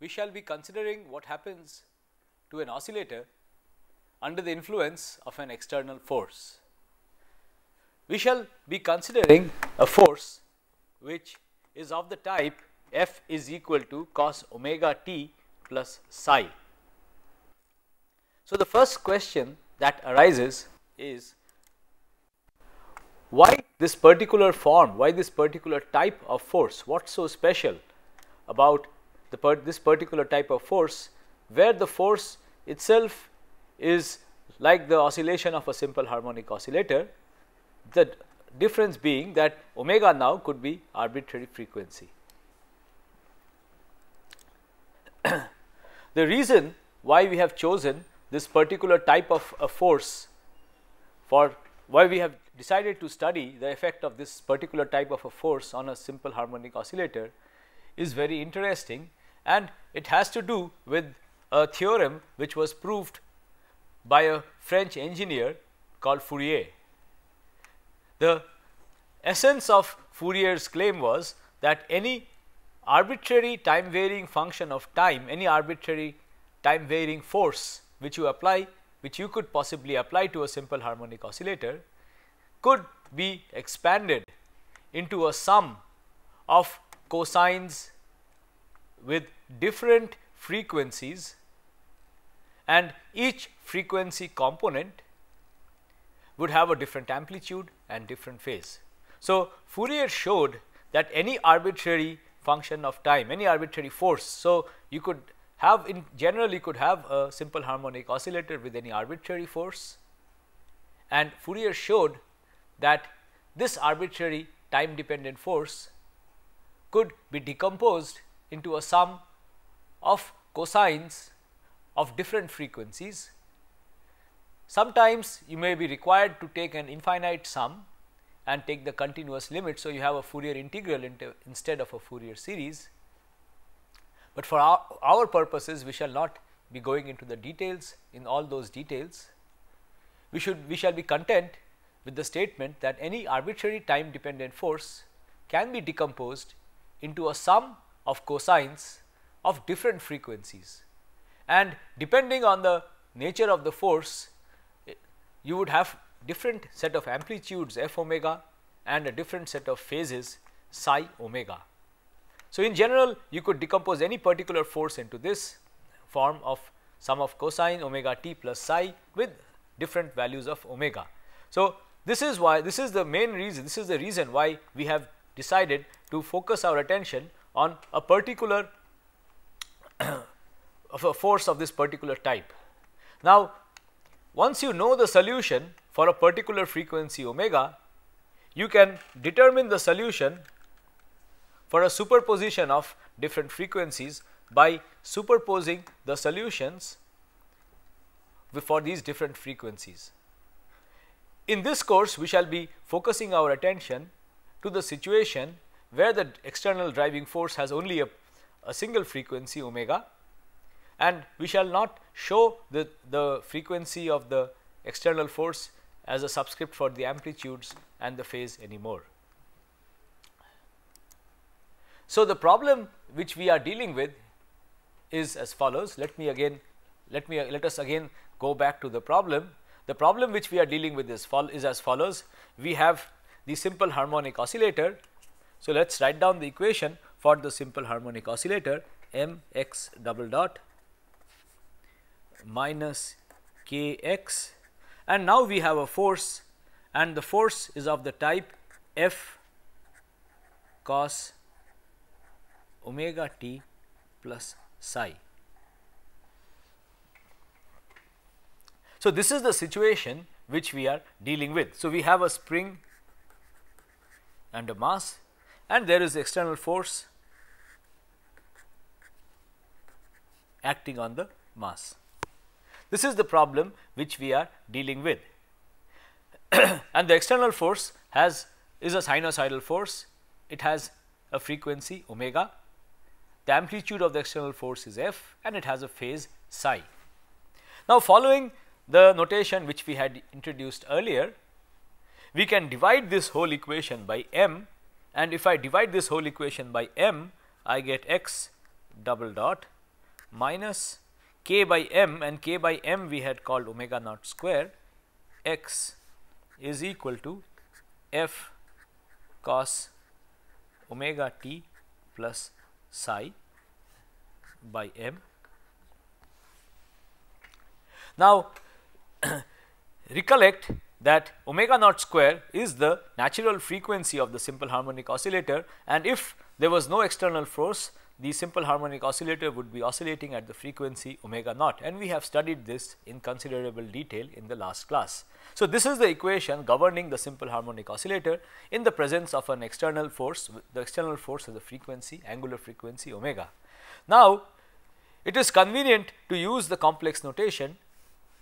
we shall be considering what happens to an oscillator under the influence of an external force. We shall be considering a force which is of the type F is equal to cos omega t plus psi. So, the first question that arises is, why this particular form, why this particular type of force, what is so special about this particular type of force, where the force itself is like the oscillation of a simple harmonic oscillator, the difference being that omega now could be arbitrary frequency. The reason why we have chosen this particular type of a force, for why we have decided to study the effect of this particular type of a force on a simple harmonic oscillator, is very interesting, and it has to do with a theorem which was proved by a French engineer called Fourier. The essence of Fourier's claim was that any arbitrary time varying function of time, any arbitrary time varying force which you apply, which you could possibly apply to a simple harmonic oscillator, could be expanded into a sum of cosines with different frequencies, and each frequency component would have a different amplitude and different phase. So, Fourier showed that any arbitrary function of time, any arbitrary force, so you could have, in general you could have a simple harmonic oscillator with any arbitrary force, and Fourier showed that this arbitrary time dependent force could be decomposed into a sum of cosines of different frequencies. Sometimes you may be required to take an infinite sum and take the continuous limit. So, you have a Fourier integral instead of a Fourier series, but for our purposes we shall not be going into the details, in all those details. We shall be content with the statement that any arbitrary time dependent force can be decomposed into a sum of cosines of different frequencies, and depending on the nature of the force, you would have different set of amplitudes f omega and a different set of phases psi omega. So, in general you could decompose any particular force into this form of sum of cosine omega t plus psi with different values of omega. So, this is why, this is the main reason, this is the reason why we have decided to focus our attention on a particular of a force of this particular type. Now, once you know the solution for a particular frequency omega, you can determine the solution for a superposition of different frequencies by superposing the solutions for these different frequencies. In this course, we shall be focusing our attention to the situation where the external driving force has only a single frequency omega, and we shall not show the frequency of the external force as a subscript for the amplitudes and the phase anymore. So, the problem which we are dealing with is as follows. Let us again go back to the problem. The problem which we are dealing with is as follows. We have the simple harmonic oscillator. So, let us write down the equation for the simple harmonic oscillator, m x double dot minus k x, and now we have a force, and the force is of the type f cos omega t plus psi. So, this is the situation which we are dealing with. So, we have a spring and a mass, and there is external force acting on the mass. This is the problem which we are dealing with, and the external force is a sinusoidal force. It has a frequency omega, the amplitude of the external force is f, and it has a phase psi. Now, following the notation which we had introduced earlier, we can divide this whole equation by m, and if I divide this whole equation by m, I get x double dot minus k by m, and k by m we had called omega naught square x is equal to f cos omega t plus psi by m. Now, recollect that omega naught square is the natural frequency of the simple harmonic oscillator, and if there was no external force, the simple harmonic oscillator would be oscillating at the frequency omega naught, and we have studied this in considerable detail in the last class. So, this is the equation governing the simple harmonic oscillator in the presence of an external force. The external force is the frequency, angular frequency omega. Now, it is convenient to use the complex notation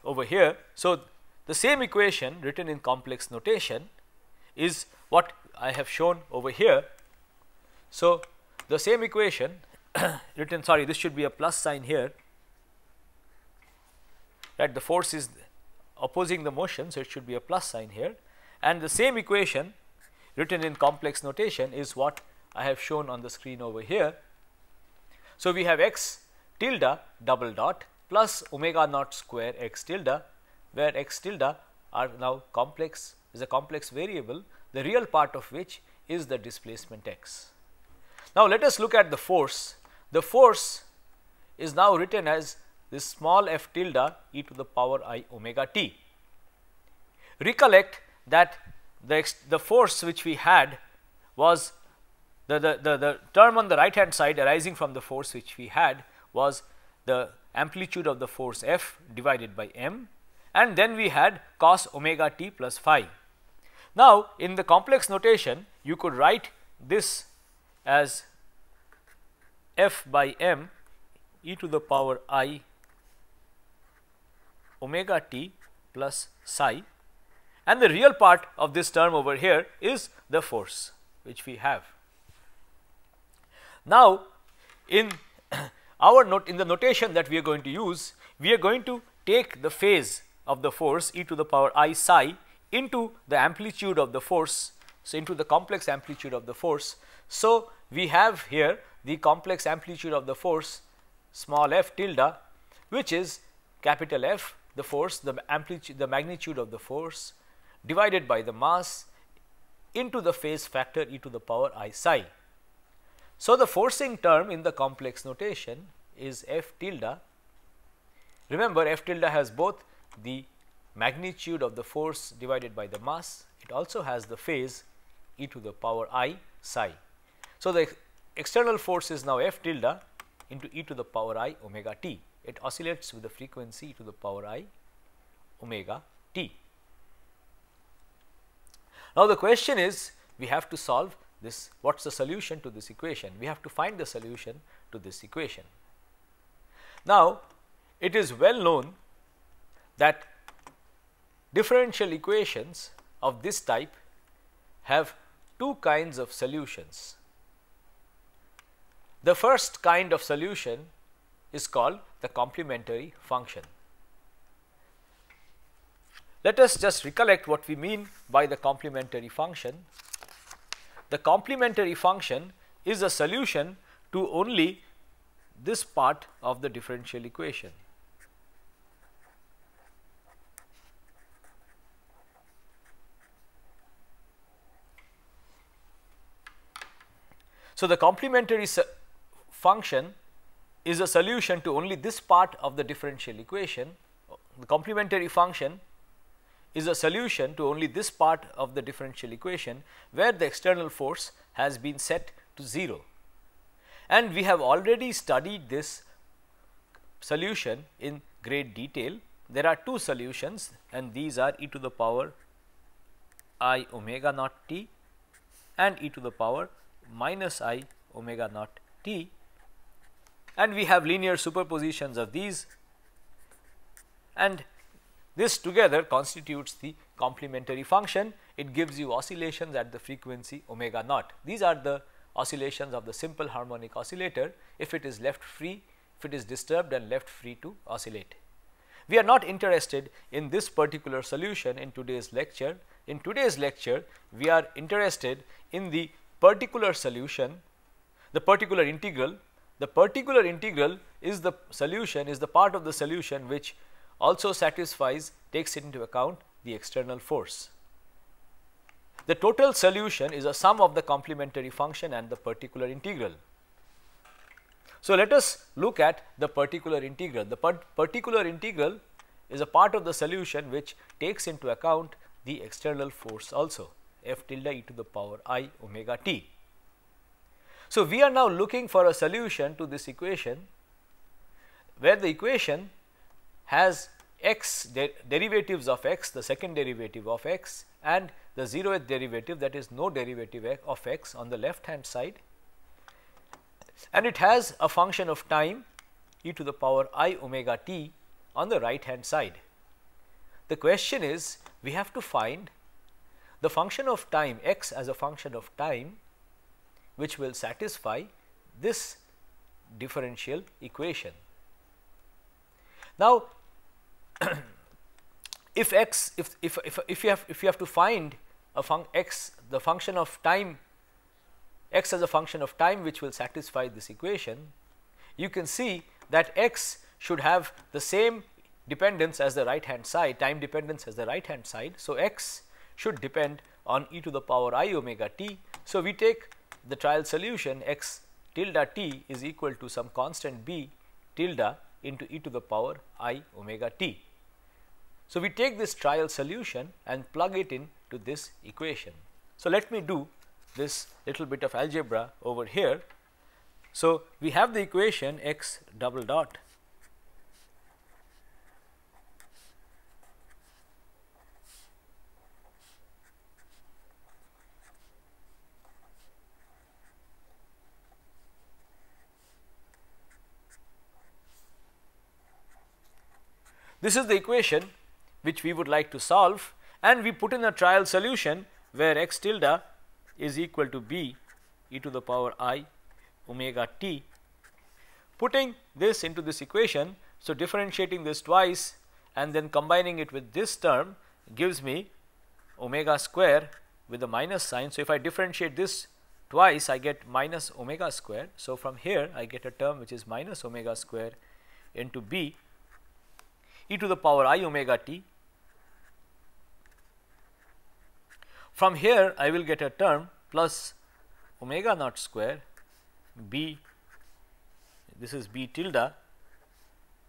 over here. So, the same equation written in complex notation is what I have shown over here. So, the same equation written, sorry, this should be a plus sign here, that the force is opposing the motion. So, it should be a plus sign here, and the same equation written in complex notation is what I have shown on the screen over here. So, we have x tilde double dot plus omega naught square x tilde, where x tilde are now complex, is a complex variable, the real part of which is the displacement x. Now, let us look at the force. The force is now written as this small f tilde e to the power I omega t. Recollect that the force which we had was the term on the right hand side arising from the force which we had was the amplitude of the force F divided by m, and then we had cos omega t plus phi. Now, in the complex notation, you could write this as f by m e to the power I omega t plus psi, and the real part of this term over here is the force which we have. Now, in in the notation that we are going to use, we are going to take the phase of the force e to the power I psi into the amplitude of the force, so into the complex amplitude of the force. So, we have here the complex amplitude of the force small f tilde, which is capital F, the force, the amplitude, the magnitude of the force divided by the mass into the phase factor e to the power I psi. So, the forcing term in the complex notation is f tilde. Remember, f tilde has both the magnitude of the force divided by the mass, it also has the phase e to the power I psi. So, the external force is now f tilde into e to the power I omega t. It oscillates with the frequency e to the power I omega t. Now, the question is, we have to solve this. What is the solution to this equation? We have to find the solution to this equation. Now, it is well known that differential equations of this type have two kinds of solutions. The first kind of solution is called the complementary function. Let us just recollect what we mean by the complementary function. The complementary function is a solution to only this part of the differential equation. So, the complementary function is a solution to only this part of the differential equation. The complementary function is a solution to only this part of the differential equation where the external force has been set to 0. And we have already studied this solution in great detail. There are two solutions, and these are e to the power I omega naught t and e to the power minus I omega naught t, and we have linear superpositions of these, and this together constitutes the complementary function. It gives you oscillations at the frequency omega naught. These are the oscillations of the simple harmonic oscillator if it is left free, if it is disturbed and left free to oscillate. We are not interested in this particular solution in today's lecture. In today's lecture, we are interested in the particular solution, the particular integral the particular integral is the solution, is the part of the solution which also satisfies, takes into account the external force. The total solution is a sum of the complementary function and the particular integral. So, let us look at the particular integral. The particular integral is a part of the solution which takes into account the external force also, f tilde e to the power I omega t. So, we are now looking for a solution to this equation, where the equation has x derivatives of x, the second derivative of x, and the 0th derivative, that is no derivative of x on the left hand side, and it has a function of time e to the power I omega t on the right hand side. The question is, we have to find the function of time x as a function of time which will satisfy this differential equation. Now, if you have to find a the function of time x as a function of time which will satisfy this equation, you can see that x should have the same dependence as the right hand side, time dependence as the right hand side. So, x should depend on e to the power I omega t. So, we take the trial solution x tilde t is equal to some constant b tilde into e to the power I omega t. So, we take this trial solution and plug it into this equation. So, let me do this little bit of algebra over here. So, we have the equation x double dot this is the equation which we would like to solve, and we put in a trial solution where x tilde is equal to b e to the power I omega t. Putting this into this equation, so differentiating this twice and then combining it with this term gives me omega square with a minus sign. So, if I differentiate this twice, I get minus omega square. So, from here I get a term which is minus omega square into b e to the power I omega t. From here I will get a term plus omega naught square b, this is b tilde,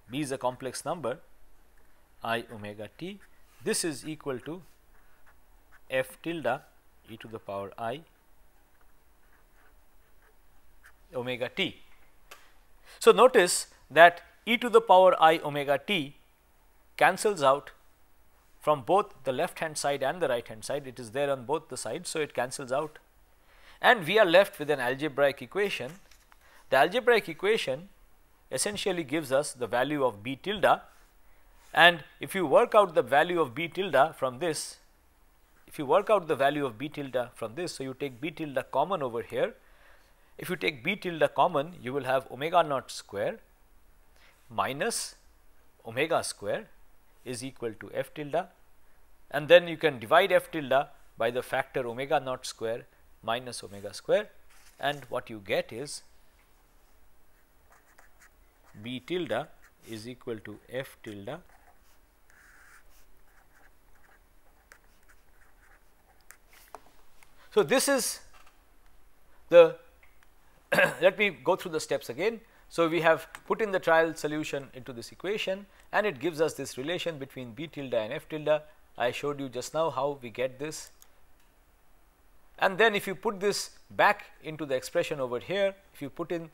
b is a complex number, I omega t. This is equal to f tilde e to the power I omega t. So, notice that e to the power I omega t cancels out from both the left hand side and the right hand side, it is there on both the sides. So, it cancels out and we are left with an algebraic equation. The algebraic equation essentially gives us the value of b tilde, and if you work out the value of b tilde from this, so you take b tilde common over here. If you take b tilde common, you will have omega naught square minus omega square is equal to f tilde, and then you can divide f tilde by the factor omega naught square minus omega square, and what you get is b tilde is equal to f tilde So, this is the let me go through the steps again. So, we have put in the trial solution into this equation and it gives us this relation between b tilde and f tilde. I showed you just now how we get this, and then if you put this back into the expression over here, if you put in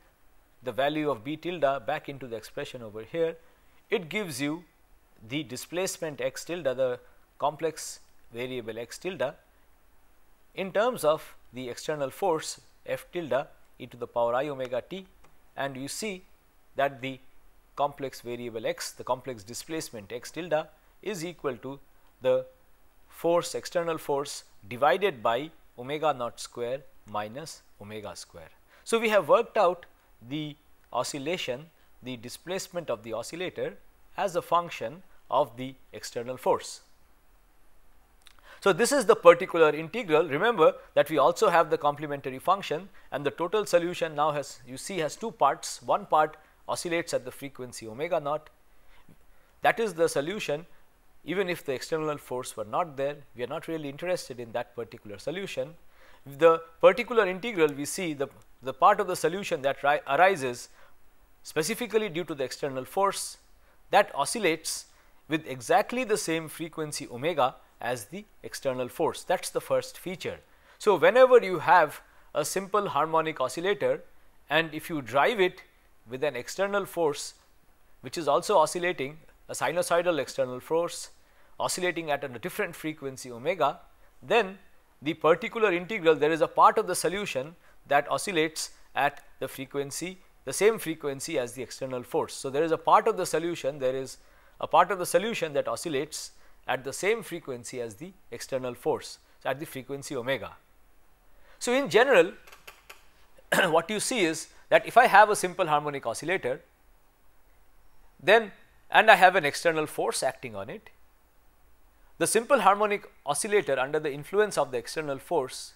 the value of b tilde back into the expression over here, it gives you the displacement x tilde, the complex variable x tilde, in terms of the external force f tilde e to the power I omega t, and you see that the complex variable x, the complex displacement x tilde, is equal to the force, external force, divided by omega naught square minus omega square. So, we have worked out the oscillation, the displacement of the oscillator as a function of the external force. So, this is the particular integral. Remember that we also have the complementary function, and the total solution now has, you see, has two parts. One part oscillates at the frequency omega naught. That is the solution. Even if the external force were not there, we are not really interested in that particular solution. The particular integral, we see the part of the solution that arises specifically due to the external force, that oscillates with exactly the same frequency omega as the external force. That is the first feature. So, whenever you have a simple harmonic oscillator, and if you drive it with an external force which is also oscillating, a sinusoidal external force oscillating at a different frequency omega, then the particular integral, there is a part of the solution that oscillates at the frequency, the same frequency as the external force. So, there is a part of the solution, that oscillates at the same frequency as the external force, so at the frequency omega. So, in general what you see is that if I have a simple harmonic oscillator, then and I have an external force acting on it, the simple harmonic oscillator under the influence of the external force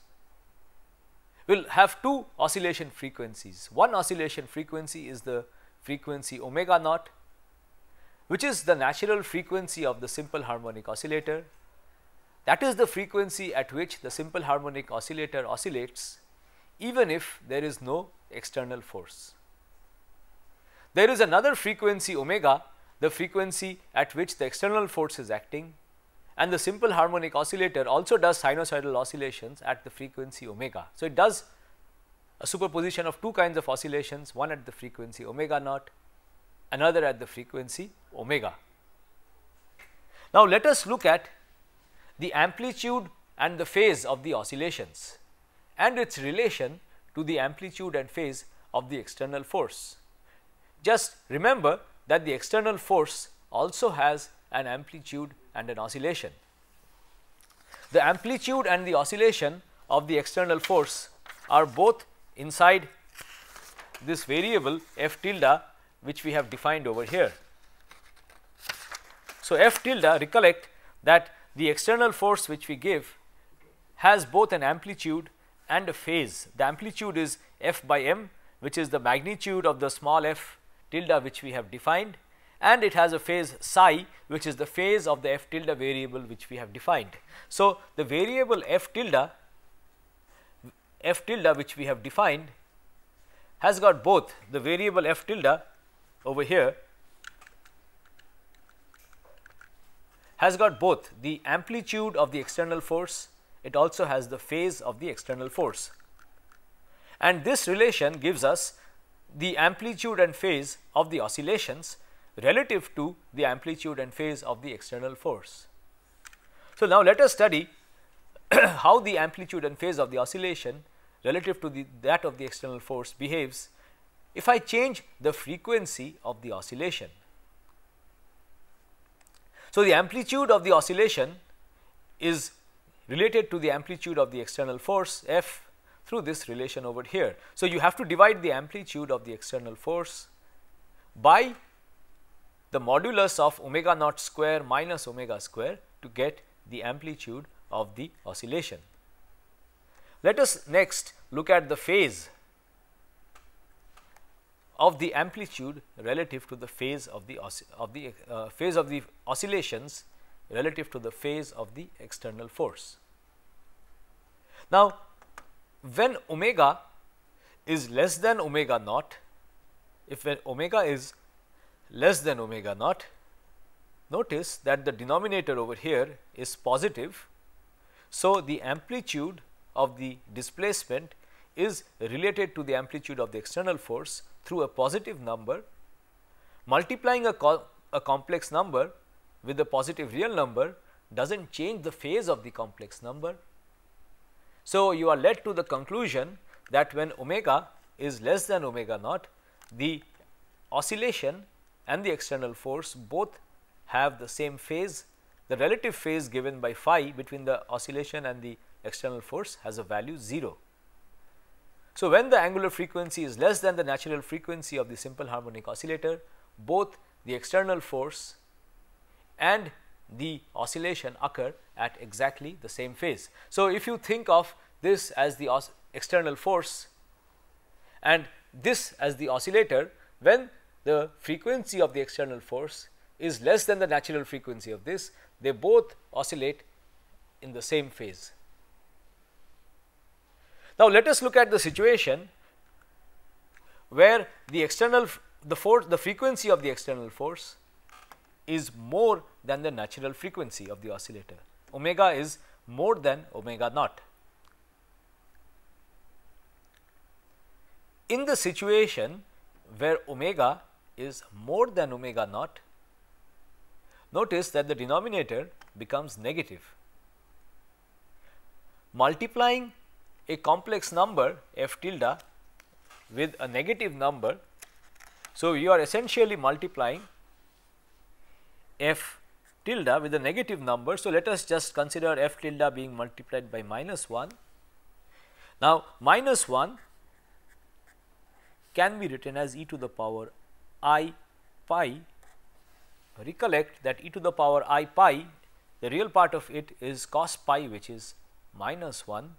will have two oscillation frequencies. One oscillation frequency is the frequency omega naught, which is the natural frequency of the simple harmonic oscillator. That is the frequency at which the simple harmonic oscillator oscillates even if there is no external force. There is another frequency omega, the frequency at which the external force is acting, and the simple harmonic oscillator also does sinusoidal oscillations at the frequency omega. So, it does a superposition of two kinds of oscillations, one at the frequency omega naught, another at the frequency omega. Now, let us look at the amplitude and the phase of the oscillations and its relation to the amplitude and phase of the external force. Just remember that the external force also has an amplitude and an oscillation. The amplitude and the oscillation of the external force are both inside this variable f tilde, which we have defined over here. So, f tilde, recollect that the external force which we give has both an amplitude and a phase. The amplitude is f by m, which is the magnitude of the small f tilde which we have defined, and it has a phase psi, which is the phase of the f tilde variable which we have defined. So, the variable f tilde which we have defined has got both the variable f tilde over here has got both the amplitude of the external force, it also has the phase of the external force, and this relation gives us the amplitude and phase of the oscillations relative to the amplitude and phase of the external force. So, now let us study how the amplitude and phase of the oscillation relative to that of the external force behaves if I change the frequency of the oscillation. So, the amplitude of the oscillation is related to the amplitude of the external force f through this relation over here. So, you have to divide the amplitude of the external force by the modulus of omega naught square minus omega square to get the amplitude of the oscillation. Let us next look at the phase of the amplitude relative to the phase of the phase of the oscillations relative to the phase of the external force. Now, when omega is less than omega naught, when omega is less than omega naught, notice that the denominator over here is positive. So, the amplitude of the displacement is related to the amplitude of the external force through a positive number. Multiplying a complex number with a positive real number does not change the phase of the complex number. So, you are led to the conclusion that when omega is less than omega naught, the oscillation and the external force both have the same phase. The relative phase given by phi between the oscillation and the external force has a value 0. So, when the angular frequency is less than the natural frequency of the simple harmonic oscillator, both the external force and the oscillation occur at exactly the same phase. So, if you think of this as the external force and this as the oscillator, when the frequency of the external force is less than the natural frequency of this, they both oscillate in the same phase. Now, let us look at the situation where the frequency of the external force is more than the natural frequency of the oscillator. Omega is more than omega naught. In the situation where omega is more than omega naught, notice that the denominator becomes negative. Multiplying a complex number f tilde with a negative number, so you are essentially multiplying f tilde with a negative number. So, let us just consider f tilde being multiplied by -1. Now, -1 can be written as e to the power I pi. Recollect that e to the power I pi, the real part of it is cos pi, which is -1.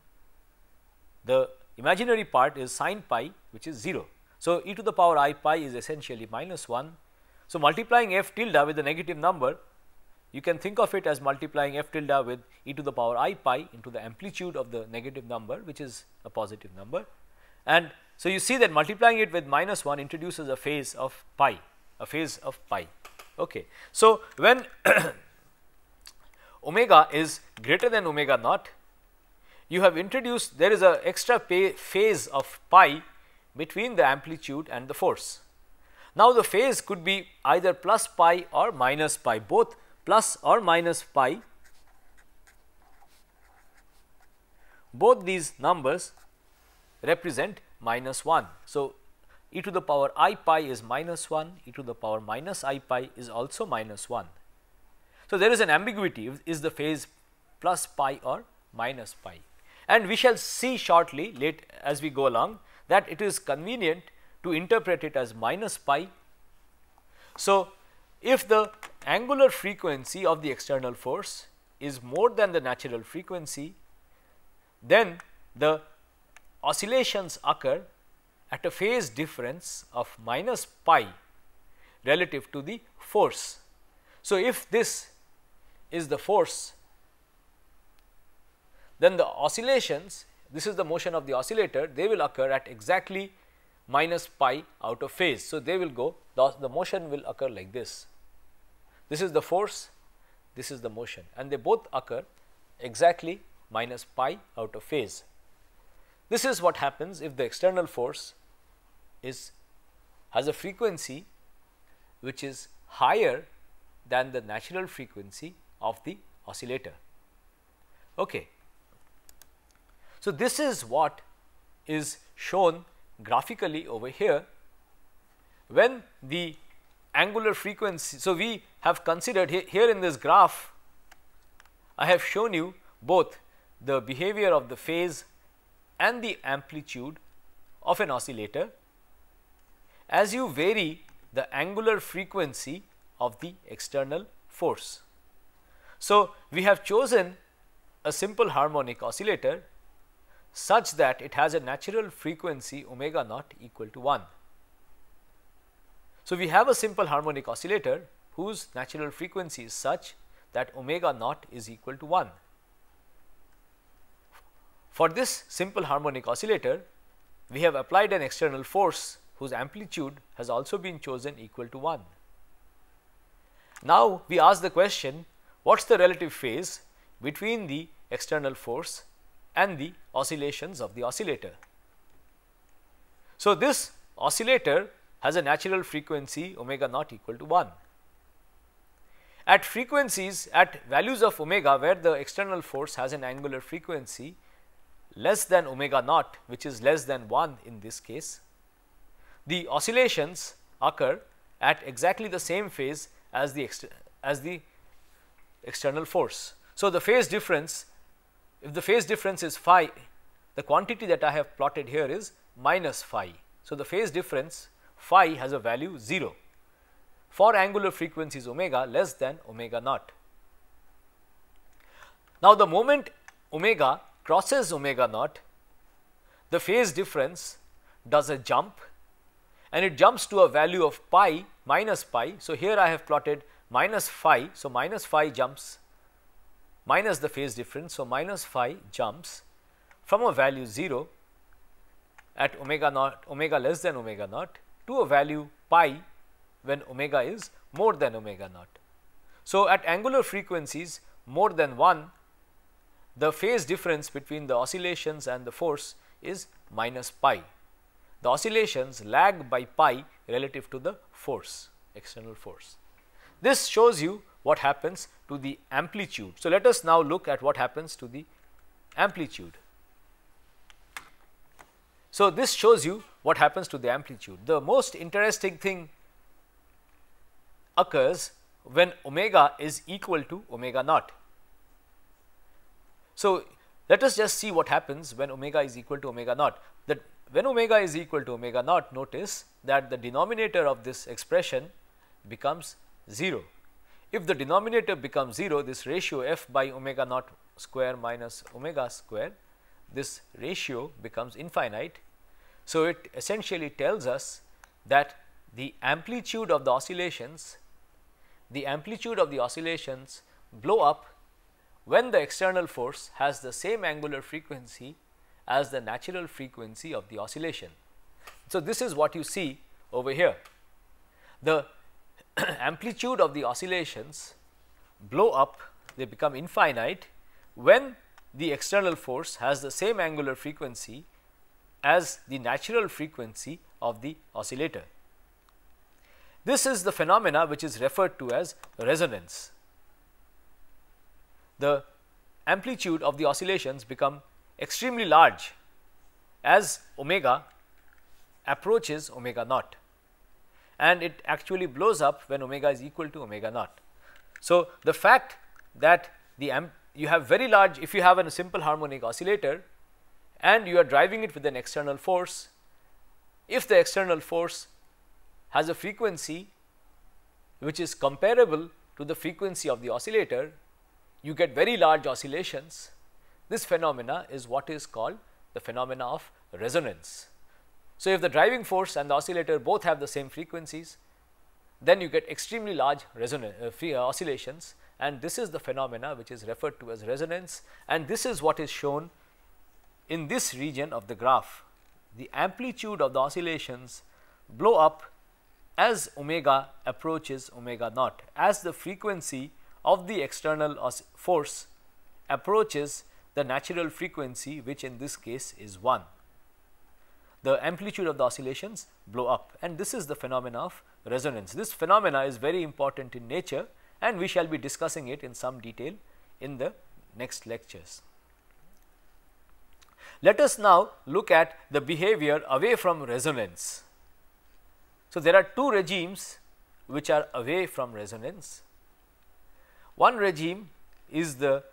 The imaginary part is sin pi, which is 0. So, e to the power I pi is essentially -1. So, multiplying f tilde with a negative number, you can think of it as multiplying f tilde with e to the power I pi into the amplitude of the negative number, which is a positive number. And so, you see that multiplying it with -1 introduces a phase of pi, Okay. So, when omega is greater than omega naught, you have introduced, there is a extra phase of pi between the amplitude and the force. Now, the phase could be either plus pi or minus pi, both plus or minus pi. Both these numbers represent -1. So, e to the power I pi is -1, e to the power minus I pi is also -1. So, there is an ambiguity, is the phase plus pi or minus pi, and we shall see shortly as we go along that it is convenient to interpret it as minus pi. So, if the angular frequency of the external force is more than the natural frequency, then the oscillations occur at a phase difference of minus pi relative to the force. So, if this is the force, then the oscillations, this is the motion of the oscillator, they will occur at exactly minus pi out of phase. So, they will go, the motion will occur like this. This is the force, this is the motion, and they both occur exactly minus pi out of phase. This is what happens if the external force has a frequency which is higher than the natural frequency of the oscillator. Okay. So, this is what is shown graphically over here when the angular frequency. So, we have considered here in this graph, I have shown you both the behavior of the phase and the amplitude of an oscillator as you vary the angular frequency of the external force. So, we have chosen a simple harmonic oscillator such that it has a natural frequency omega naught equal to 1. So, we have a simple harmonic oscillator whose natural frequency is such that omega naught is equal to 1. For this simple harmonic oscillator, we have applied an external force whose amplitude has also been chosen equal to 1. Now, we ask the question, what is the relative phase between the external force and the oscillations of the oscillator? So, this oscillator has a natural frequency omega naught equal to 1. At frequencies, at values of omega where the external force has an angular frequency less than omega naught, which is less than 1 in this case, the oscillations occur at exactly the same phase as the external force. So, the phase difference, if the phase difference is phi, the quantity that I have plotted here is minus phi. So, the phase difference phi has a value 0 for angular frequencies omega less than omega naught. Now, the moment omega crosses omega naught, the phase difference does a jump and it jumps to a value of pi minus pi. So, here I have plotted minus phi. So, minus phi jumps minus the phase difference. So, minus phi jumps from a value 0 at omega naught, omega less than omega naught, to a value pi when omega is more than omega naught. So, at angular frequencies more than 1, the phase difference between the oscillations and the force is minus pi. The oscillations lag by pi relative to the force, external force. This shows you what happens to the amplitude. So, let us now look at what happens to the amplitude. So, this shows you what happens to the amplitude. The most interesting thing occurs when omega is equal to omega naught. So, let us just see what happens when omega is equal to omega naught. That when omega is equal to omega naught, notice that the denominator of this expression becomes 0. If the denominator becomes 0, this ratio f by omega naught square minus omega square, this ratio becomes infinite. So, it essentially tells us that the amplitude of the oscillations blow up when the external force has the same angular frequency as the natural frequency of the oscillation. So, this is what you see over here. The amplitude of the oscillations blow up, they become infinite when the external force has the same angular frequency as the natural frequency of the oscillator. This is the phenomena which is referred to as resonance. The amplitude of the oscillations become extremely large as omega approaches omega naught, and it actually blows up when omega is equal to omega naught. So, the fact that you have very large, if you have a simple harmonic oscillator and you are driving it with an external force, if the external force has a frequency which is comparable to the frequency of the oscillator, you get very large oscillations. This phenomena is what is called the phenomena of resonance. So, if the driving force and the oscillator both have the same frequencies, then you get extremely large oscillations, and this is the phenomena which is referred to as resonance, and this is what is shown in this region of the graph. The amplitude of the oscillations blow up as omega approaches omega naught, as the frequency of the external force approaches the natural frequency, which in this case is 1. The amplitude of the oscillations blow up, and this is the phenomena of resonance. This phenomena is very important in nature, and we shall be discussing it in some detail in the next lectures. Let us now look at the behavior away from resonance. So, there are two regimes which are away from resonance. One regime is the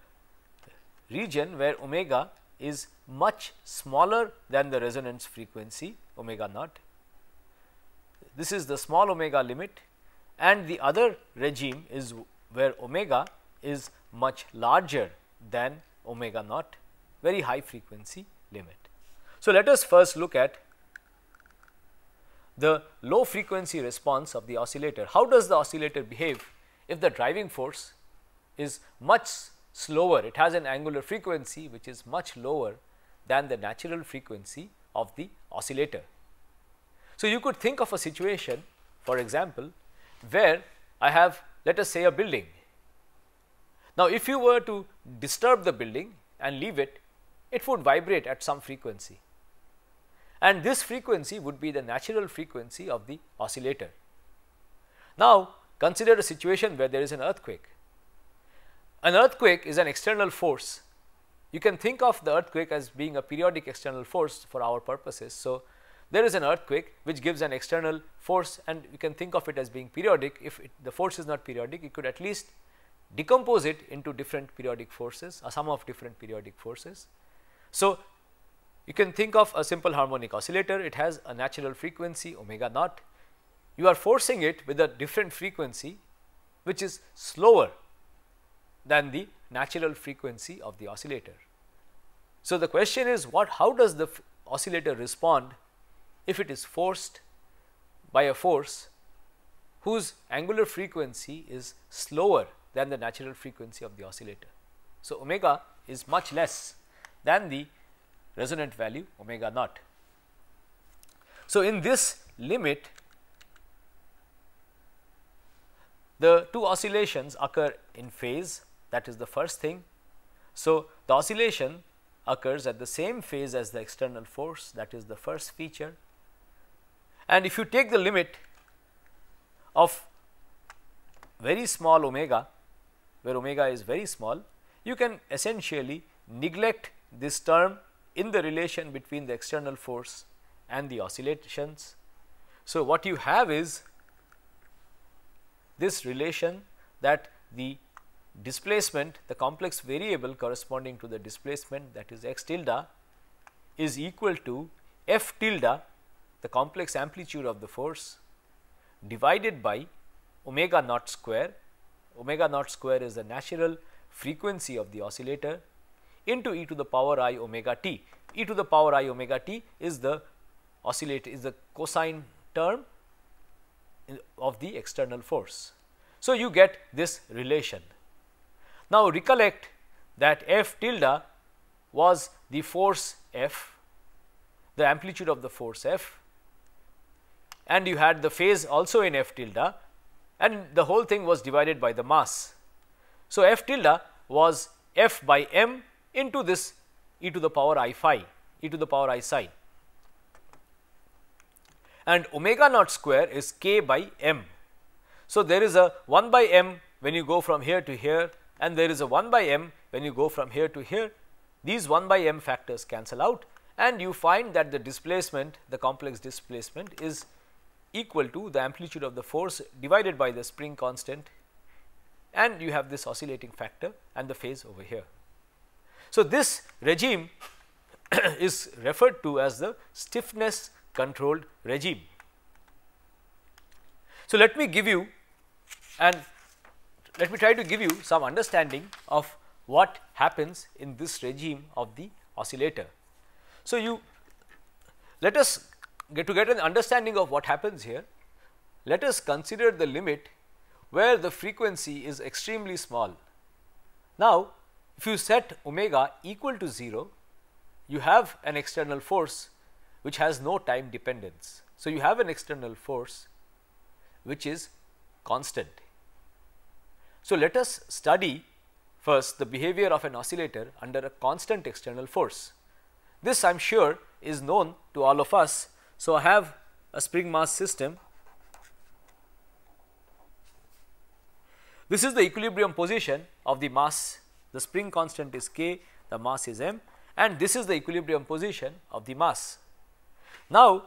region where omega is much smaller than the resonance frequency omega naught. This is the small omega limit, and the other regime is where omega is much larger than omega naught, very high frequency limit. So, let us first look at the low frequency response of the oscillator. How does the oscillator behave if the driving force is much slower? It has an angular frequency which is much lower than the natural frequency of the oscillator. So, you could think of a situation, for example, where I have, let us say, a building. Now, if you were to disturb the building and leave it, it would vibrate at some frequency, and this frequency would be the natural frequency of the oscillator. Now, consider a situation where there is an earthquake. An earthquake is an external force. You can think of the earthquake as being a periodic external force for our purposes. So, there is an earthquake which gives an external force, and you can think of it as being periodic. If the force is not periodic, you could at least decompose it into different periodic forces, a sum of different periodic forces. So, you can think of a simple harmonic oscillator. It has a natural frequency omega naught. You are forcing it with a different frequency which is slower than the natural frequency of the oscillator. So, the question is how does the oscillator respond if it is forced by a force whose angular frequency is slower than the natural frequency of the oscillator. So, omega is much less than the resonant value omega naught. So, in this limit, the two oscillations occur in phase, that is the first thing. So, the oscillation occurs at the same phase as the external force, that is the first feature. And if you take the limit of very small omega, where omega is very small, you can essentially neglect this term in the relation between the external force and the oscillations. So, what you have is this relation that the displacement, the complex variable corresponding to the displacement, that is x tilde, is equal to f tilde, the complex amplitude of the force, divided by omega naught square. Omega naught square is the natural frequency of the oscillator, into e to the power I omega t. E to the power I omega t is the oscillator, is the cosine term of the external force. So, you get this relation. Now, recollect that f tilde was the force F, the amplitude of the force F, and you had the phase also in f tilde, and the whole thing was divided by the mass. So, f tilde was f by m into this e to the power I phi, e to the power I psi, and omega naught square is k by m. So, there is a 1 by m when you go from here to here, and there is a 1 by m when you go from here to here. These 1 by m factors cancel out, and you find that the displacement, the complex displacement, is equal to the amplitude of the force divided by the spring constant, and you have this oscillating factor and the phase over here. So, this regime is referred to as the stiffness controlled regime. So, let me give you let me try to give you some understanding of what happens in this regime of the oscillator. So, let us get an understanding of what happens here. Let us consider the limit where the frequency is extremely small. Now, if you set omega equal to 0, you have an external force which has no time dependence. So, you have an external force which is constant. So, let us study first the behavior of an oscillator under a constant external force. This I am sure is known to all of us. So, I have a spring mass system. This is the equilibrium position of the mass. The spring constant is k, the mass is m, and this is the equilibrium position of the mass. Now,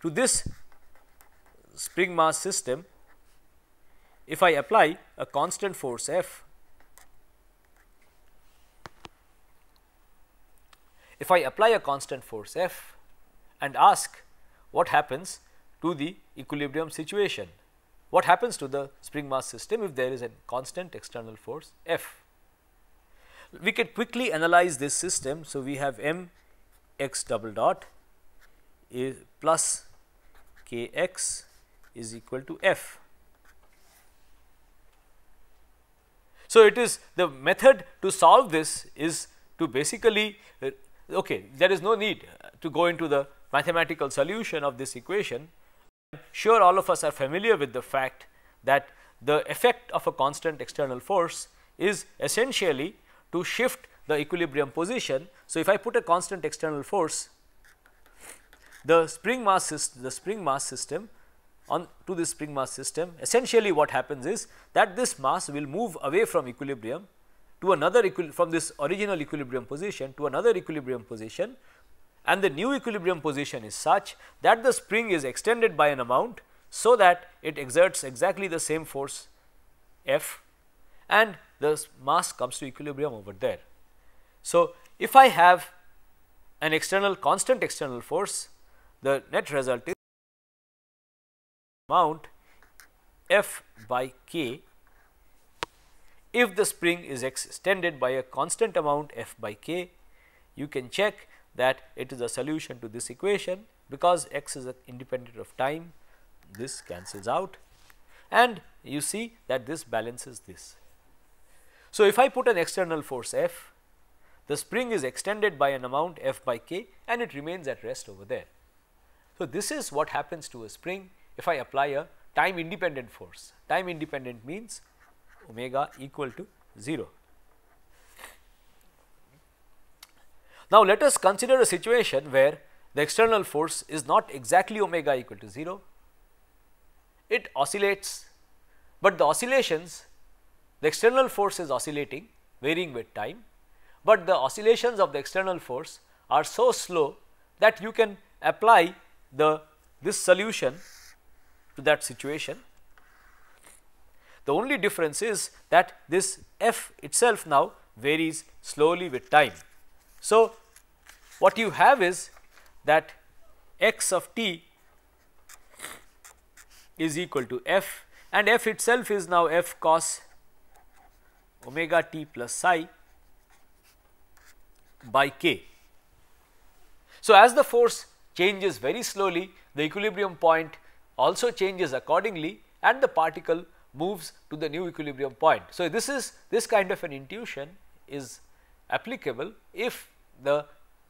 to this spring mass system, if I apply a constant force F, if I apply a constant force F and ask what happens to the equilibrium situation, what happens to the spring mass system if there is a constant external force F. We can quickly analyze this system. So, we have m x double dot is plus k x is equal to F. So, it is the method to solve this is to basically there is no need to go into the mathematical solution of this equation. I am sure all of us are familiar with the fact that the effect of a constant external force is essentially to shift the equilibrium position. So, if I put a constant external force, the spring mass system on to this spring mass system, essentially what happens is that this mass will move away from equilibrium to another from this original equilibrium position to another equilibrium position, and the new equilibrium position is such that the spring is extended by an amount, so that it exerts exactly the same force F, and the mass comes to equilibrium over there. So, if I have an constant external force, the net result is amount F by k if the spring is extended by a constant amount f by k, you can check that it is a solution to this equation, because x is independent of time, this cancels out, and you see that this balances this. So, if I put an external force F, the spring is extended by an amount F by k and it remains at rest over there. So, this is what happens to a spring if I apply a time independent force. Time independent means omega equal to 0. Now, let us consider a situation where the external force is not exactly omega equal to 0, it oscillates, but the oscillations, the external force is oscillating, varying with time, but the oscillations of the external force are so slow that you can apply this solution to that situation. The only difference is that this f itself now varies slowly with time. So, what you have is that x of t is equal to f, and f itself is now f cos omega t plus psi by k. So, as the force changes very slowly, the equilibrium point also changes accordingly and the particle moves to the new equilibrium point. So, this kind of an intuition is applicable if the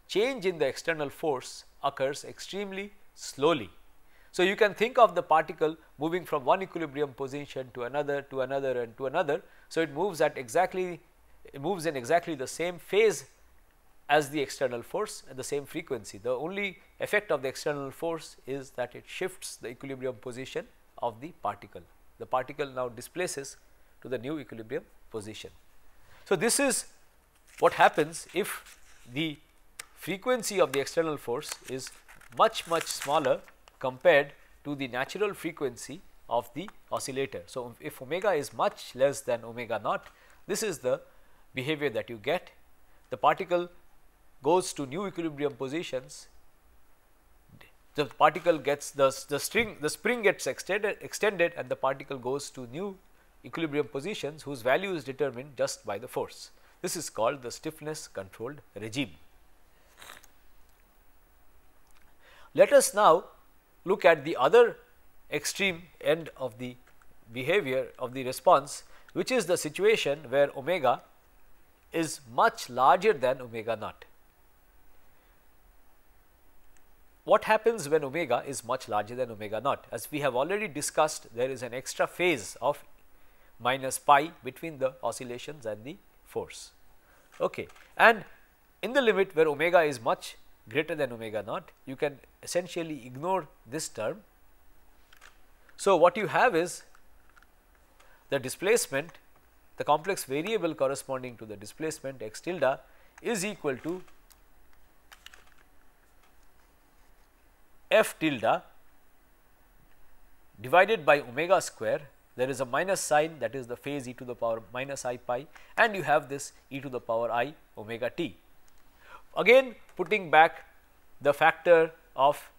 change in the external force occurs extremely slowly. So, you can think of the particle moving from one equilibrium position to another, to another and to another. So, it moves in exactly the same phase as the external force at the same frequency. The only effect of the external force is that it shifts the equilibrium position of the particle. The particle now displaces to the new equilibrium position. So, this is what happens if the frequency of the external force is much smaller compared to the natural frequency of the oscillator. So, if omega is much less than omega naught, this is the behavior that you get. The particle goes to new equilibrium positions, the particle gets the spring gets extended and the particle goes to new equilibrium positions whose value is determined just by the force. This is called the stiffness controlled regime. Let us now look at the other extreme end of the behavior of the response, which is the situation where omega is much larger than omega naught. What happens when omega is much larger than omega naught? As we have already discussed, there is an extra phase of minus pi between the oscillations and the force. Okay. And in the limit where omega is much greater than omega naught, you can essentially ignore this term. So, what you have is the displacement, the complex variable corresponding to the displacement x tilde is equal to f tilde divided by omega square. There is a minus sign, that is the phase e to the power minus I pi, and you have this e to the power I omega t. Again, putting back the factor of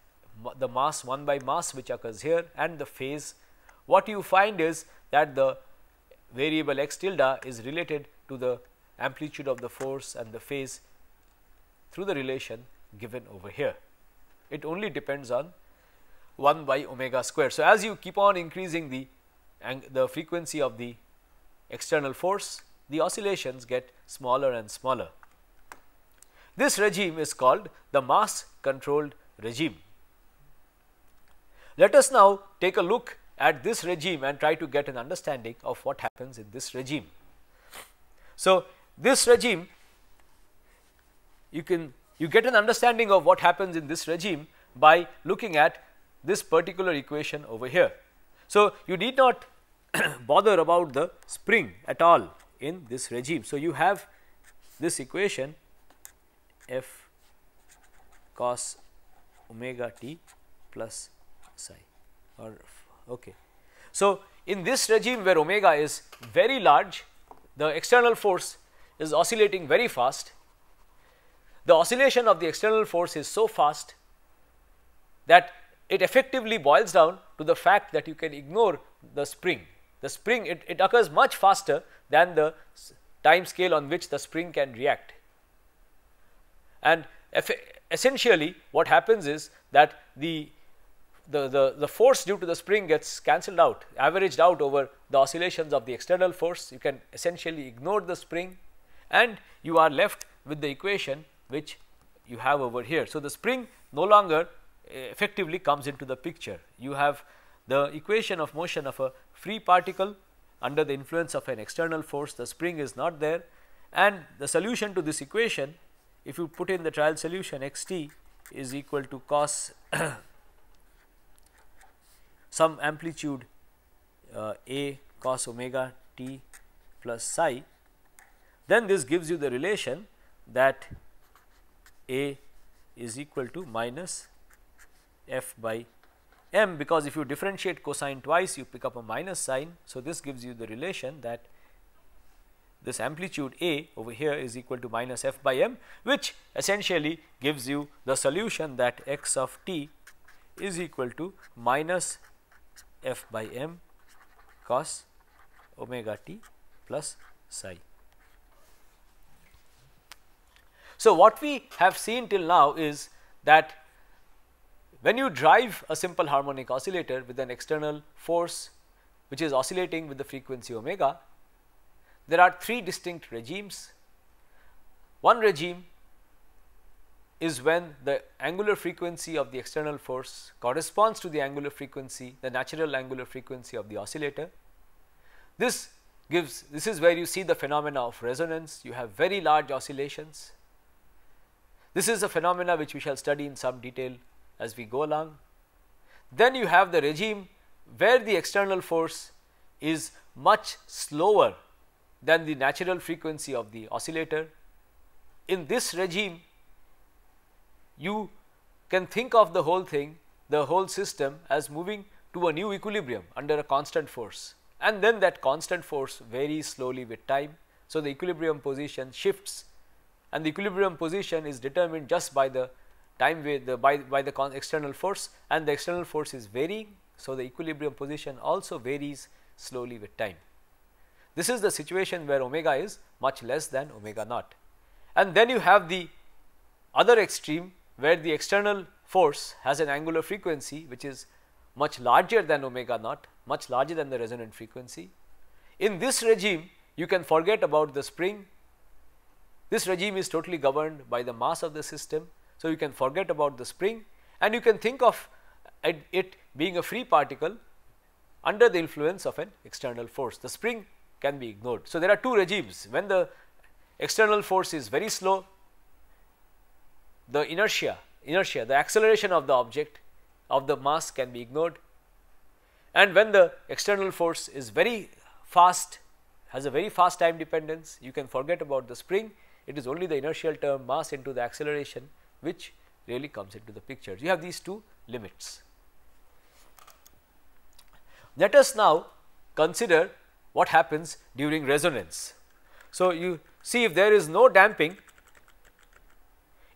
the mass 1 by mass which occurs here and the phase, what you find is that the variable x tilde is related to the amplitude of the force and the phase through the relation given over here. It only depends on 1 by omega square. So, as you keep on increasing the frequency of the external force, the oscillations get smaller and smaller. This regime is called the mass controlled regime. Let us now take a look at this regime and try to get an understanding of what happens in this regime. So, this regime, you get an understanding of what happens in this regime by looking at this particular equation over here. So, you need not bother about the spring at all in this regime. So, you have this equation f cos omega t plus psi or okay. So, in this regime where omega is very large, the external force is oscillating very fast. The oscillation of the external force is so fast that it effectively boils down to the fact that you can ignore the spring. The spring, it occurs much faster than the time scale on which the spring can react. And essentially what happens is that the force due to the spring gets cancelled out, averaged out over the oscillations of the external force. You can essentially ignore the spring and you are left with the equation which you have over here. So, the spring no longer effectively comes into the picture. You have the equation of motion of a free particle under the influence of an external force. The spring is not there, and the solution to this equation, if you put in the trial solution, x t is equal to cos some amplitude a cos omega t plus psi, then this gives you the relation that a is equal to minus f by m, because if you differentiate cosine twice you pick up a minus sign. So, this gives you the relation that this amplitude a over here is equal to minus f by m, which essentially gives you the solution that x of t is equal to minus f by m cos omega t plus psi. So, what we have seen till now is that when you drive a simple harmonic oscillator with an external force which is oscillating with the frequency omega, there are three distinct regimes. One regime is when the angular frequency of the external force corresponds to the angular frequency, the natural angular frequency of the oscillator. This is where you see the phenomena of resonance. You have very large oscillations. This is a phenomena which we shall study in some detail as we go along. Then you have the regime where the external force is much slower than the natural frequency of the oscillator. In this regime, you can think of the whole thing, the whole system, as moving to a new equilibrium under a constant force, and then that constant force varies slowly with time. So, the equilibrium position shifts, and the equilibrium position is determined just by the time by the external force, and the external force is varying. So, the equilibrium position also varies slowly with time. This is the situation where omega is much less than omega naught. And then you have the other extreme where the external force has an angular frequency which is much larger than omega naught, much larger than the resonant frequency. In this regime, you can forget about the spring. This regime is totally governed by the mass of the system. So, you can forget about the spring, and you can think of it being a free particle under the influence of an external force. The spring can be ignored. So, there are two regimes. When the external force is very slow, the inertia, the acceleration of the object, of the mass, can be ignored, and when the external force is very fast, has a very fast time dependence, you can forget about the spring. It is only the inertial term, mass into the acceleration, which really comes into the picture. You have these two limits. Let us now consider what happens during resonance. So, you see, if there is no damping,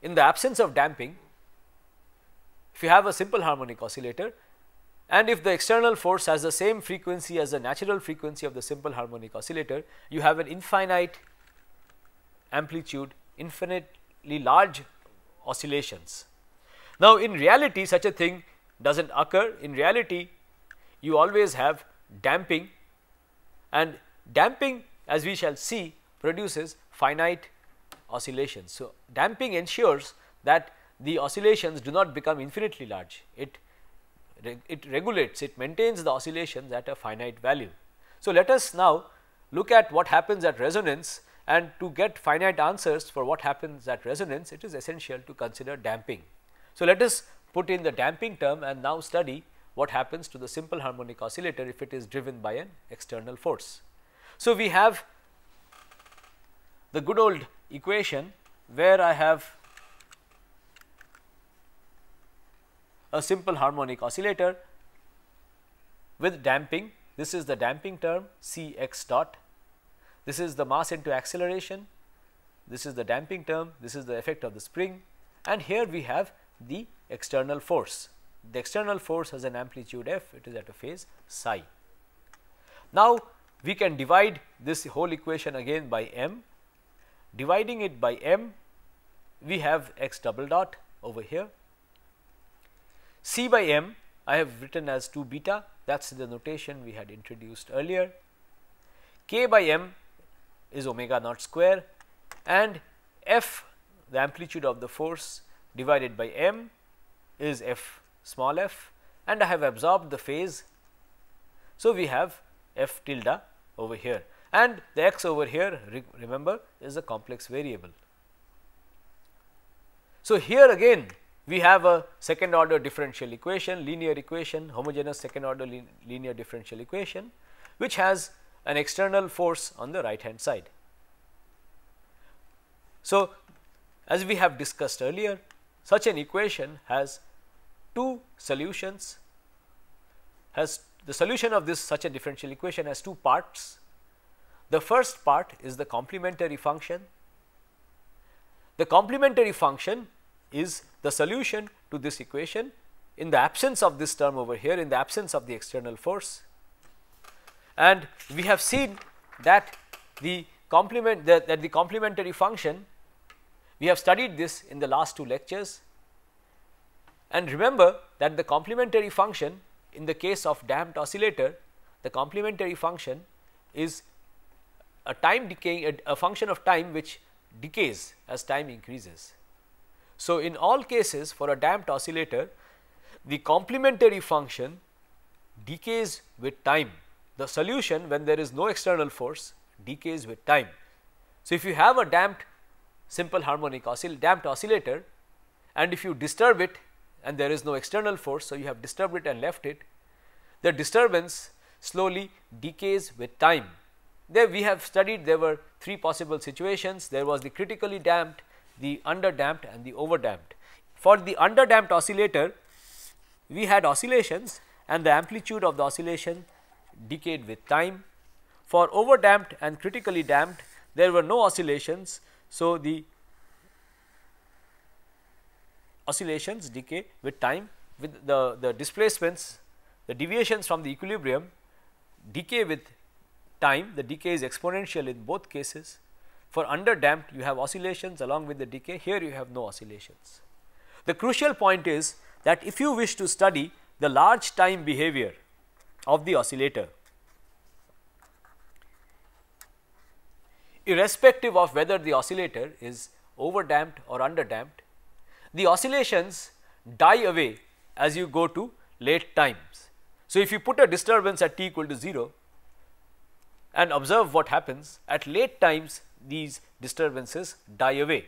in the absence of damping, if you have a simple harmonic oscillator, and if the external force has the same frequency as the natural frequency of the simple harmonic oscillator, you have an infinite amplitude, infinitely large oscillations. Now, in reality such a thing does not occur. In reality, you always have damping, and damping, as we shall see, produces finite oscillations. So, damping ensures that the oscillations do not become infinitely large. It regulates, it maintains the oscillations at a finite value. So, let us now look at what happens at resonance, and to get finite answers for what happens at resonance, it is essential to consider damping. So, let us put in the damping term and now study what happens to the simple harmonic oscillator if it is driven by an external force. So, we have the good old equation where I have a simple harmonic oscillator with damping. This is the damping term C x dot. This is the mass into acceleration. This is the damping term. This is the effect of the spring, and here we have the external force. The external force has an amplitude f, it is at a phase psi. Now, we can divide this whole equation again by m. Dividing it by m, we have x double dot over here. C by m I have written as 2 beta, that is the notation we had introduced earlier. K by m is omega naught square, and F, the amplitude of the force, divided by m is f small f, and I have absorbed the phase. So, we have f tilde over here, and the x over here remember is a complex variable. So, here again we have a second order differential equation, linear equation, homogeneous second order linear differential equation, which has an external force on the right hand side. So, as we have discussed earlier, such an equation has two solutions, the solution of this such a differential equation has two parts. The first part is the complementary function. The complementary function is the solution to this equation in the absence of this term over here, in the absence of the external force. And we have seen that the complementary function, we have studied this in the last two lectures, and remember that the complementary function in the case of damped oscillator, the complementary function is a time decaying, a function of time which decays as time increases. So, in all cases for a damped oscillator, the complementary function decays with time. The solution, when there is no external force, decays with time. So, if you have a damped simple harmonic damped oscillator, and if you disturb it and there is no external force, so you have disturbed it and left it, the disturbance slowly decays with time. There we have studied, there were three possible situations. There was the critically damped, the underdamped and the overdamped. For the underdamped oscillator, we had oscillations and the amplitude of the oscillation decayed with time. For overdamped and critically damped, there were no oscillations. So, the oscillations decay with time, with the displacements, the deviations from the equilibrium decay with time. The decay is exponential in both cases. For underdamped, you have oscillations along with the decay. Here you have no oscillations. The crucial point is that if you wish to study the large time behavior of the oscillator, irrespective of whether the oscillator is overdamped or underdamped, the oscillations die away as you go to late times. So, if you put a disturbance at t equal to 0 and observe what happens at late times, these disturbances die away.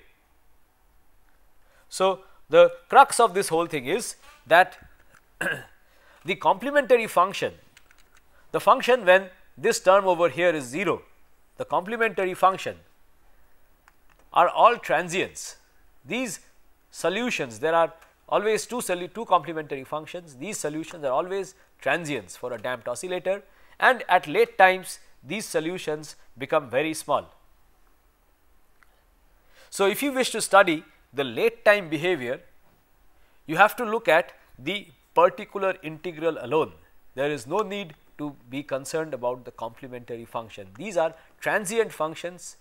So, the crux of this whole thing is that the complementary function, the function when this term over here is 0, the complementary function are all transients. These solutions, there are always two complementary functions, these solutions are always transients for a damped oscillator, and at late times these solutions become very small. So, if you wish to study the late time behavior, you have to look at the particular integral alone. There is no need to be concerned about the complementary function. These are transient functions.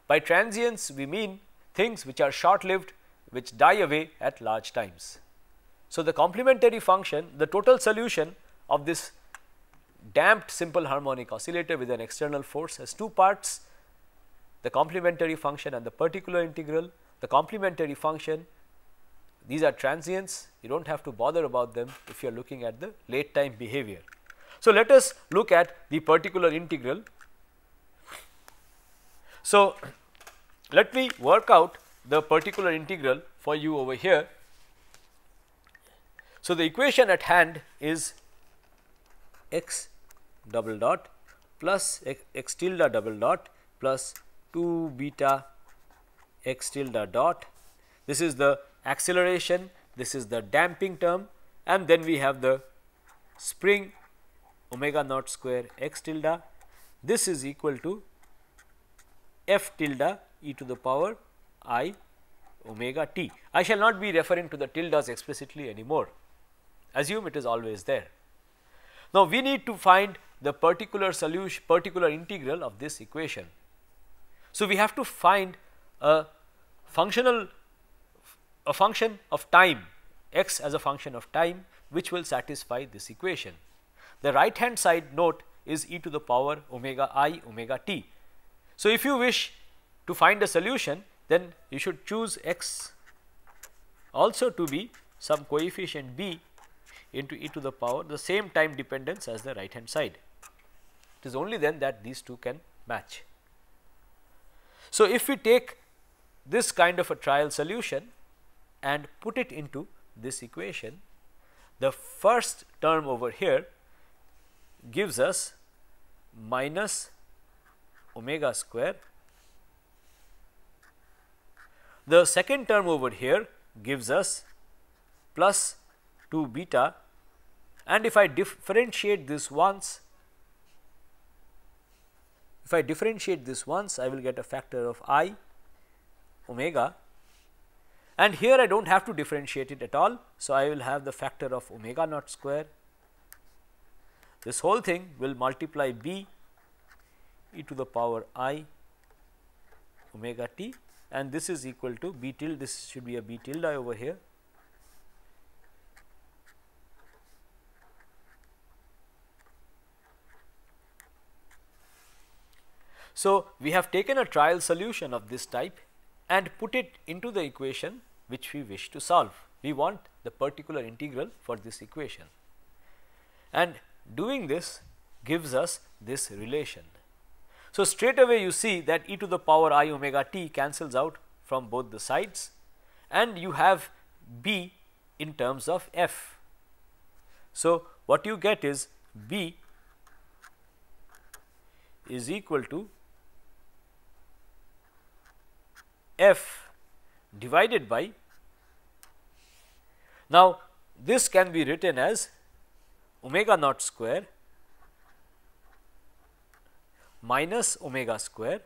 By transients, we mean things which are short lived, which die away at large times. So, the complementary function, the total solution of this damped simple harmonic oscillator with an external force has two parts, the complementary function and the particular integral. The complementary function, these are transients, you do not have to bother about them if you are looking at the late time behavior. So, let us look at the particular integral. So, let me work out the particular integral for you over here. So, the equation at hand is x double dot plus x tilde double dot plus 2 beta x tilde dot. This is the acceleration, this is the damping term, and then we have the spring omega naught square x tilde. This is equal to f tilde e to the power I omega t. I shall not be referring to the tildes explicitly anymore, assume it is always there. Now, we need to find the particular solution, particular integral of this equation. So, we have to find a function of time x as a function of time which will satisfy this equation. The right hand side note is e to the power omega I omega t. So, if you wish to find a solution, then you should choose x also to be some coefficient b into e to the power the same time dependence as the right hand side. It is only then that these two can match. So, if we take this kind of a trial solution and put it into this equation, the first term over here gives us minus omega square, the second term over here gives us plus 2 beta, and if I differentiate this once, I will get a factor of I omega, and here I do not have to differentiate it at all. So, I will have the factor of omega naught square. This whole thing will multiply b e to the power I omega t, and this is equal to b tilde, this should be a b tilde over here. So, we have taken a trial solution of this type and put it into the equation which we wish to solve. We want the particular integral for this equation, and doing this gives us this relation. So, straight away you see that e to the power I omega t cancels out from both the sides, and you have b in terms of f. So, what you get is b is equal to f divided by, now this can be written as omega naught square minus omega square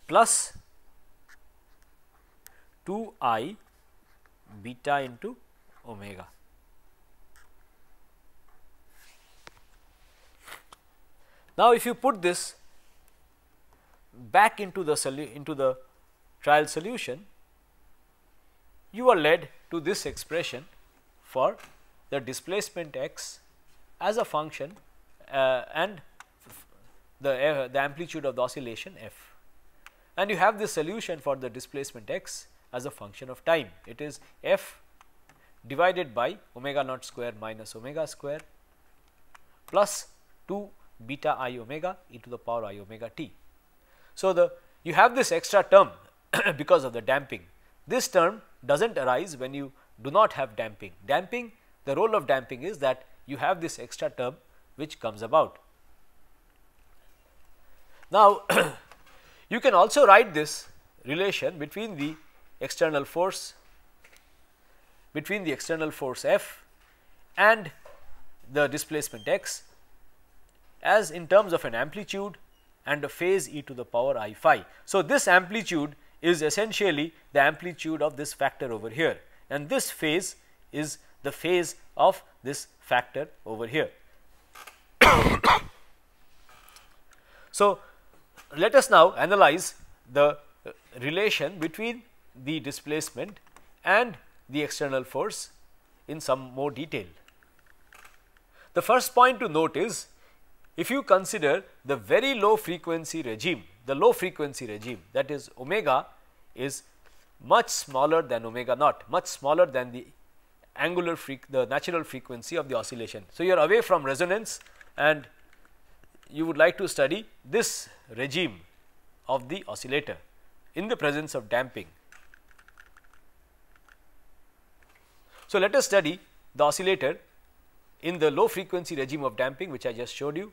plus 2 I beta into omega. Now, if you put this back into the trial solution, you are led to this expression for the displacement x as a function and the amplitude of the oscillation f, and you have this solution for the displacement x as a function of time. It is f divided by omega naught square minus omega square plus 2 beta I omega e to the power I omega t. So, you have this extra term because of the damping. This term does not arise when you do not have damping. Damping, the role of damping is that you have this extra term which comes about. Now, you can also write this relation between the external force F and the displacement x as in terms of an amplitude and a phase e to the power I phi. So, this amplitude is essentially the amplitude of this factor over here, and this phase is the phase of this factor over here. So, let us now analyze the relation between the displacement and the external force in some more detail. The first point to note is, if you consider the very low frequency regime, that is omega is much smaller than omega naught, much smaller than the the natural frequency of the oscillation. So, you are away from resonance and you would like to study this regime of the oscillator in the presence of damping. So, let us study the oscillator in the low frequency regime of damping, which I just showed you.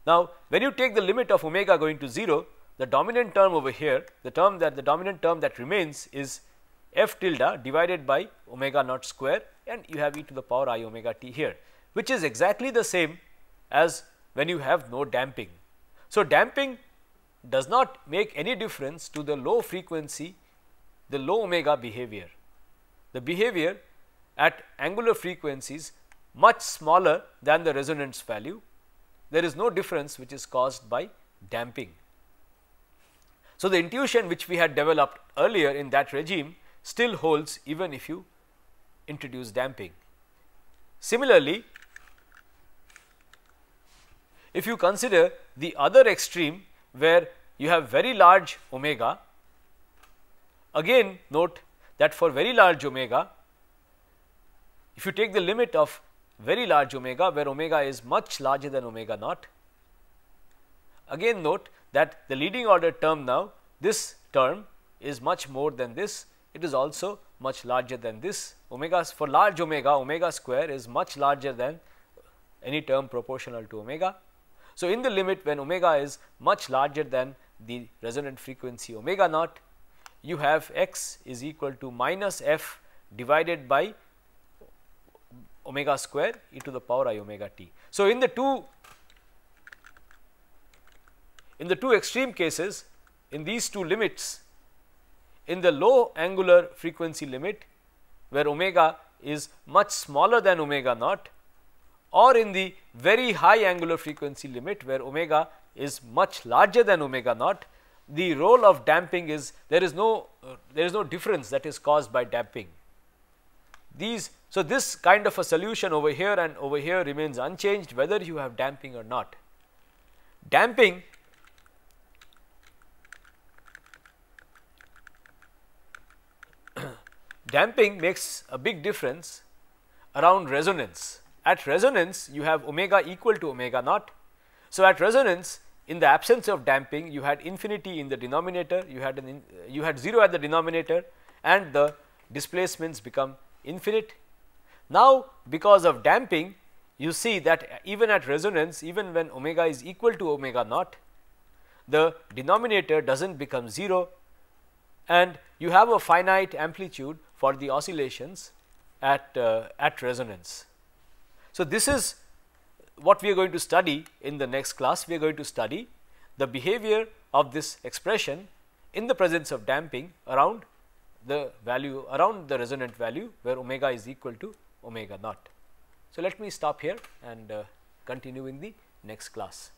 Now, when you take the limit of omega going to 0, the dominant term over here, the dominant term that remains is f tilde divided by omega naught square, and you have e to the power I omega t here, which is exactly the same as when you have no damping. So, damping does not make any difference to the low frequency, the low omega behavior. The behavior at angular frequencies much smaller than the resonance value, there is no difference which is caused by damping. So, the intuition which we had developed earlier in that regime still holds even if you introduce damping. Similarly, if you consider the other extreme where you have very large omega, again note that for very large omega, if you take the limit of very large omega where omega is much larger than omega naught, again note that the leading order term now, this term is much more than this, it is also much larger than this. Omega, for large omega, omega square is much larger than any term proportional to omega. So, in the limit when omega is much larger than the resonant frequency omega naught, you have x is equal to minus f divided by omega square e to the power I omega t. So, in the two extreme cases, in these two limits, in the low angular frequency limit where omega is much smaller than omega naught, or in the very high angular frequency limit where omega is much larger than omega naught, the role of damping is there is no difference that is caused by damping. So, this kind of a solution over here and over here remains unchanged whether you have damping or not. Damping makes a big difference around resonance. At resonance, you have omega equal to omega naught. So, at resonance, in the absence of damping, you had infinity in the denominator, you had 0 at the denominator, and the displacements become infinite. Now, because of damping, you see that even at resonance, even when omega is equal to omega naught, the denominator does not become 0, and you have a finite amplitude for the oscillations at resonance. So, this is what we are going to study in the next class. We are going to study the behavior of this expression in the presence of damping around the resonant value where omega is equal to omega naught. So, let me stop here and continue in the next class.